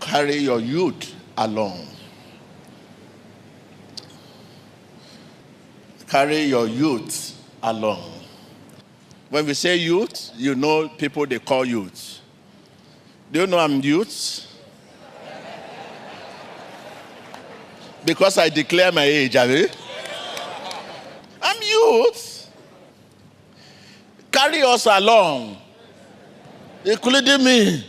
Carry your youth along. Carry your youth along. When we say youth, you know people they call youth. Do you know I'm youth? Because I declare my age, have you? I'm youth. Carry us along, including me.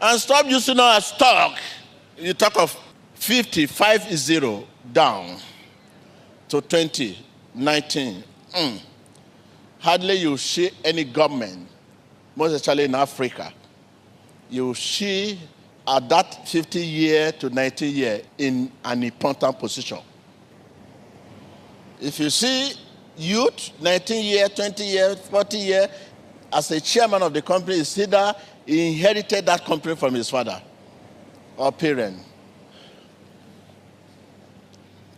And stop using our stock. You talk of 50 down to 2019. Hardly you see any government, most especially in Africa, you see at that 50 year to 90 year in an important position. If you see youth, 19 year, 20 year, 40 year, as a chairman of the company, is either he inherited that company from his father or parent.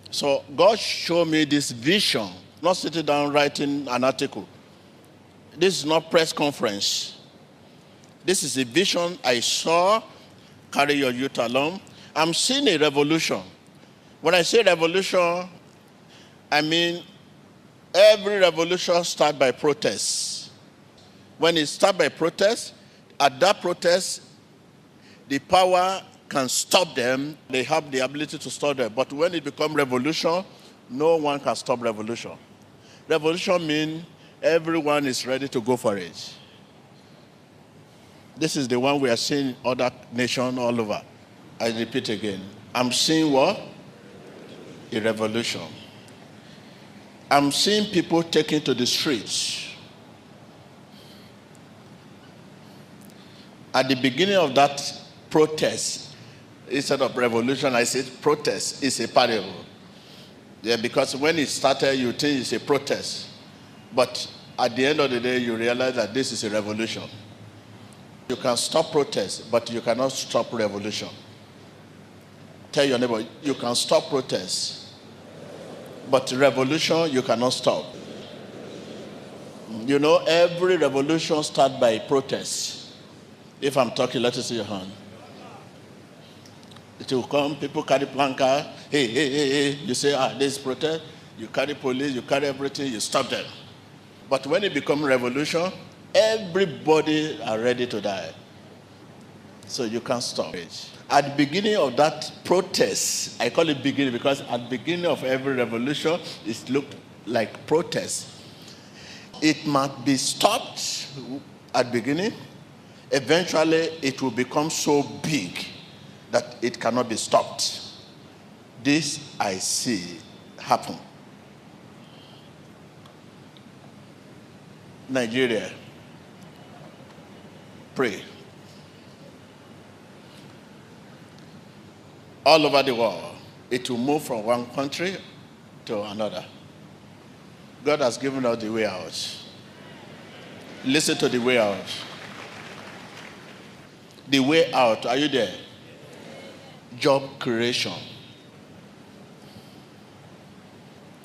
So God showed me this vision, not sitting down writing an article. This is not press conference. This is a vision I saw. Carry your youth along. I'm seeing a revolution. When I say revolution, I mean every revolution starts by protest. When it starts by protest, at that protest, the power can stop them. They have the ability to stop them. But when it becomes revolution, no one can stop revolution. Revolution means everyone is ready to go for it. This is the one we are seeing in other nations all over. I repeat again. I'm seeing what? A revolution. I'm seeing people taken to the streets. At the beginning of that protest, instead of revolution, I said protest is a parable. Yeah, because when it started, you think it's a protest. But at the end of the day, you realize that this is a revolution. You can stop protest, but you cannot stop revolution. Tell your neighbor, you can stop protest, but revolution you cannot stop. You know, every revolution starts by protest. If I'm talking, let us see your hand. It will come, people carry placard, hey. You say, this is protest. You carry police, you carry everything, you stop them. But when it becomes revolution, everybody are ready to die. So you can't stop it. At the beginning of that protest, I call it beginning because at the beginning of every revolution, it looked like protest. It might be stopped at the beginning. Eventually, it will become so big that it cannot be stopped. This I see happen. Nigeria. Pray. All over the world, it will move from one country to another. God has given us the way out. Listen to the way out. The way out, are you there? Job creation.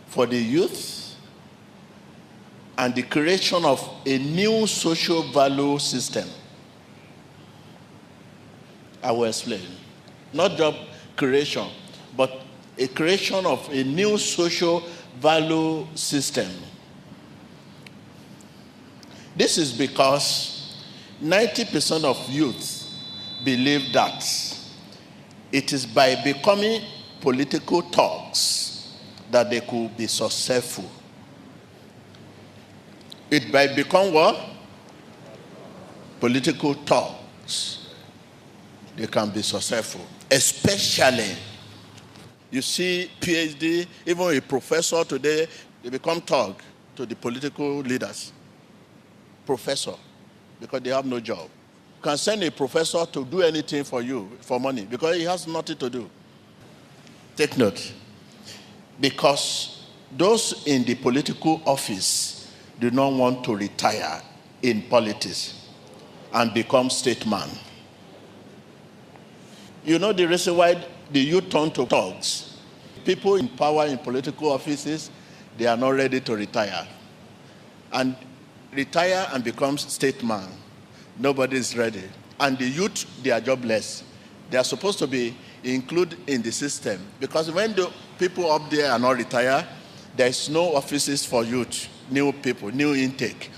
For the youth and the creation of a new social value system. I will explain. Not job creation, but a creation of a new social value system. This is because 90% of youth believe that it is by becoming political thugs that they could be successful. It by become what? Political thugs. They can be successful. Especially, you see PhD, even a professor today, they become thug to the political leaders. Professor, because they have no job. You can send a professor to do anything for you, for money, because he has nothing to do. Take note. Because those in the political office do not want to retire in politics and become statesman. You know the reason why the youth turn to thugs? People in power in political offices, they are not ready to retire. And retire and become statesman. Nobody is ready. And the youth, they are jobless. They are supposed to be included in the system, because when the people up there are not retired, there is no offices for youth, new people, new intake.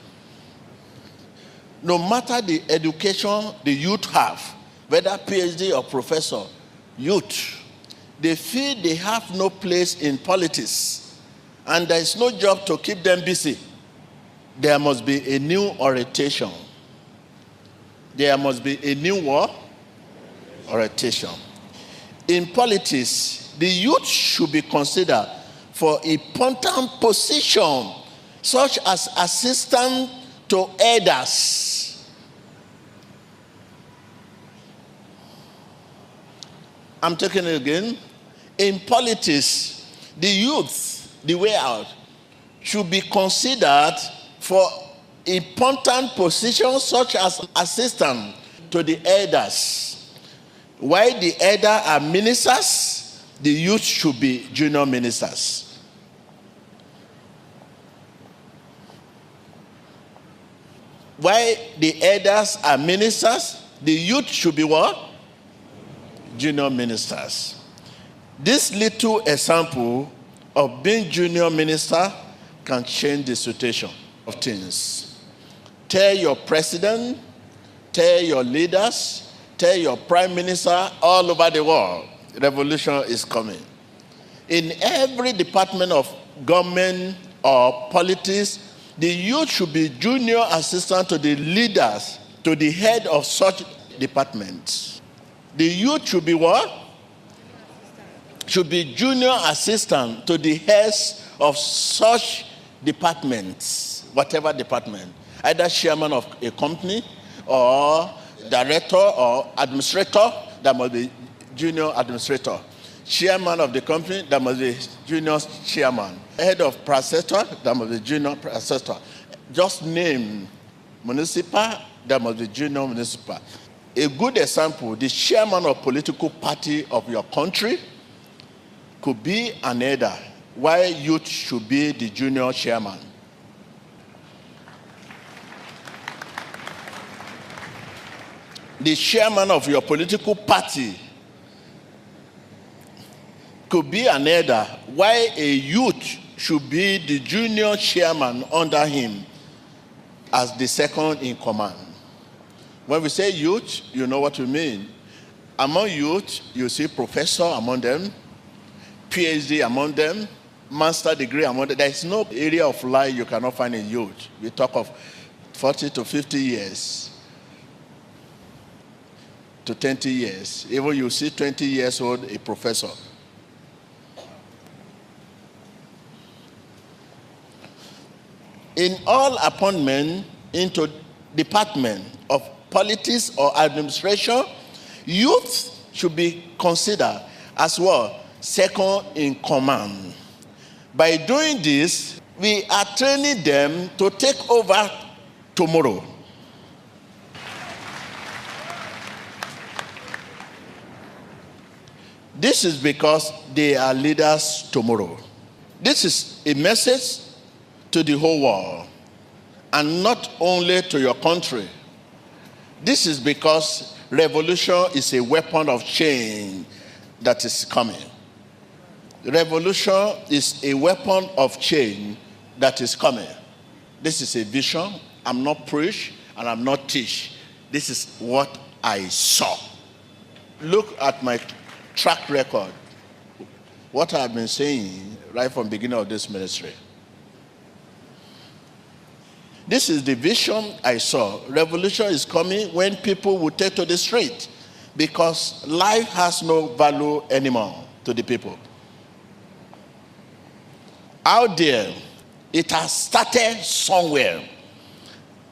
No matter the education the youth have, whether PhD or professor, youth, they feel they have no place in politics, and there is no job to keep them busy. There must be a new orientation. There must be a new what? Orientation. In politics, the youth should be considered for important position, such as assistant to elders. I'm taking it again. In politics, the youth, the way out, should be considered for important positions such as assistant to the elders. While the elders are ministers, the youth should be junior ministers. While the elders are ministers, the youth should be what? Junior ministers. This little example of being junior minister can change the situation of things. Tell your president, tell your leaders, tell your prime minister all over the world, revolution is coming. In every department of government or politics, the youth should be junior assistant to the leaders, to the head of such departments. The youth should be what? Should be junior assistant to the heads of such departments, whatever department. Either chairman of a company or director or administrator, that must be junior administrator. Chairman of the company, that must be junior chairman. Head of processor, that must be junior processor. Just name municipal, that must be junior municipal. A good example, the chairman of political party of your country could be an elder, while youth should be the junior chairman. The chairman of your political party could be an elder, while a youth should be the junior chairman under him as the second in command. When we say youth, you know what we mean. Among youth, you see professor among them, PhD among them, master degree among them. There is no area of life you cannot find in youth. We talk of 40 to 50 years. To 20 years. Even you see 20 years old, a professor. In all appointment into department of politics or administration, youth should be considered as well second in command. By doing this, we are training them to take over tomorrow. This is because they are leaders tomorrow. This is a message to the whole world, and not only to your country. This is because revolution is a weapon of change that is coming. Revolution is a weapon of change that is coming. This is a vision. I'm not preach and I'm not teach. This is what I saw. Look at my track record, what I've been saying right from the beginning of this ministry. This is the vision I saw. Revolution is coming when people will take to the street, because life has no value anymore to the people. Out there, it has started somewhere.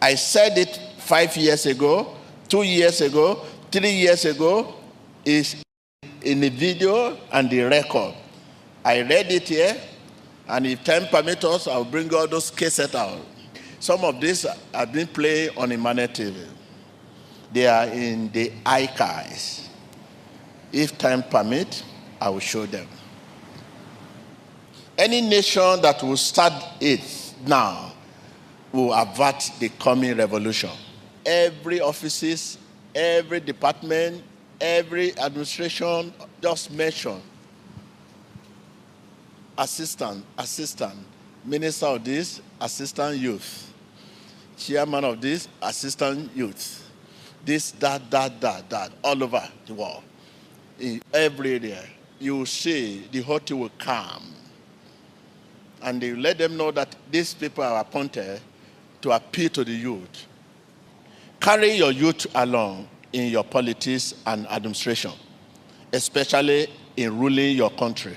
I said it 5 years ago, 2 years ago, 3 years ago. Is in the video and the record. I read it here, and if time permits us, I'll bring all those cases out. Some of these have been played on Emmanuel TV. They are in the archives. If time permits, I will show them. Any nation that will start it now will avert the coming revolution. every offices, every department, every administration, just mention assistant, minister of this, assistant youth, chairman of this, assistant youth, this, that, all over the world. In every area, you will see the whole thing will come. And you let them know that these people are appointed to appeal to the youth. Carry your youth along in your politics and administration, especially in ruling your country.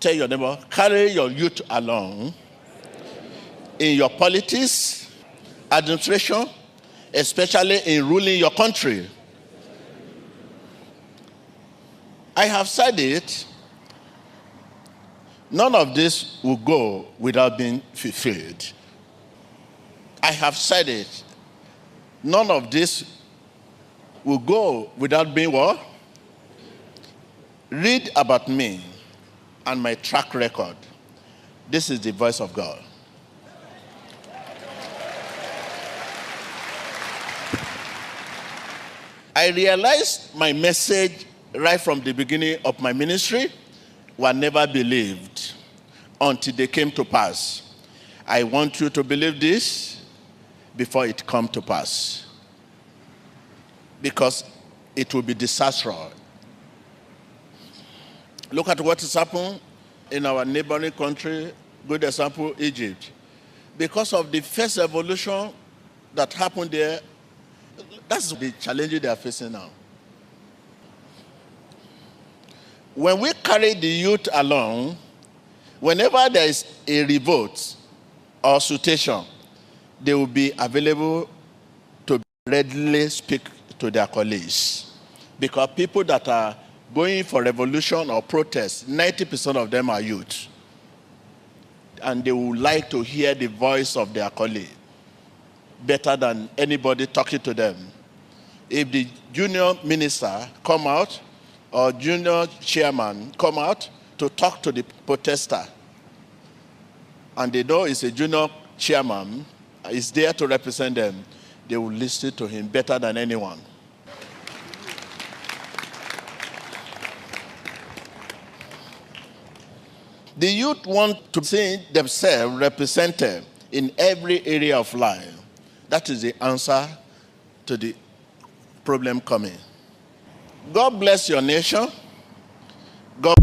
Tell your neighbor, carry your youth along in your politics, administration, especially in ruling your country. I have said it, none of this will go without being fulfilled. I have said it, none of this will go without being what? Read about me and my track record. This is the voice of God. I realized my message right from the beginning of my ministry were never believed until they came to pass. I want you to believe this before it comes to pass, because it will be disastrous. Look at what has happened in our neighboring country, good example, Egypt. Because of the first revolution that happened there, that's the challenge they are facing now. When we carry the youth along, whenever there is a revolt or situation, they will be available to readily speak to their colleagues. Because people that are going for revolution or protest, 90% of them are youth. And they would like to hear the voice of their colleague better than anybody talking to them. If the junior minister come out or junior chairman come out to talk to the protester, and they know it's a junior chairman, is there to represent them, they will listen to him better than anyone. The youth want to see themselves represented in every area of life. That is the answer to the problem coming. God bless your nation. God